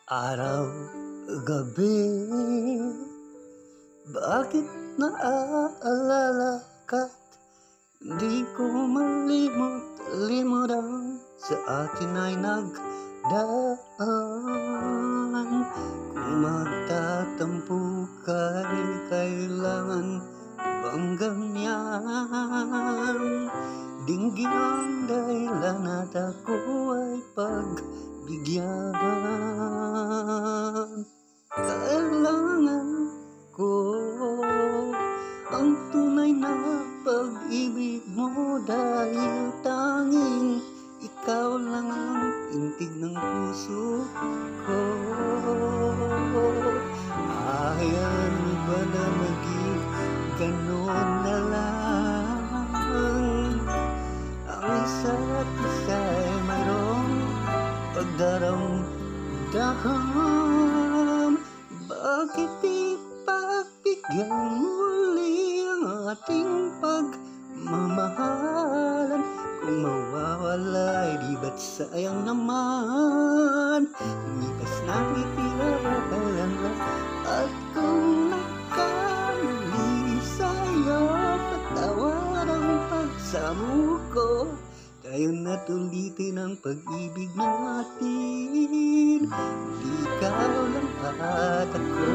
Araw, gabi, bakit naaalala ka't di ko malimot-limutan sa atin ay nagdaan. Kung magtatampo ka'y kailangan bang ganyan? Dinggin ang dahilan at ako ay pagbigyan. Kailangan ko ang tunay na pag-ibig mo dahil tanging ikaw lang ang tintig ng puso ko. Ayaw mo ba na maging ganon na lang? Ang isa't isa ay mayroong pagdaramdam. Bakit di pagbigyan muli ang ating pagmamahalan? Kung mawawala ay di ba't sayang naman? Lipas na itinawalan lang. At kung nakamali sa'yo, patawad ang pagsamo ko. Tayo na't ulitin ang pag-ibig natin. Ikaw lang at ako.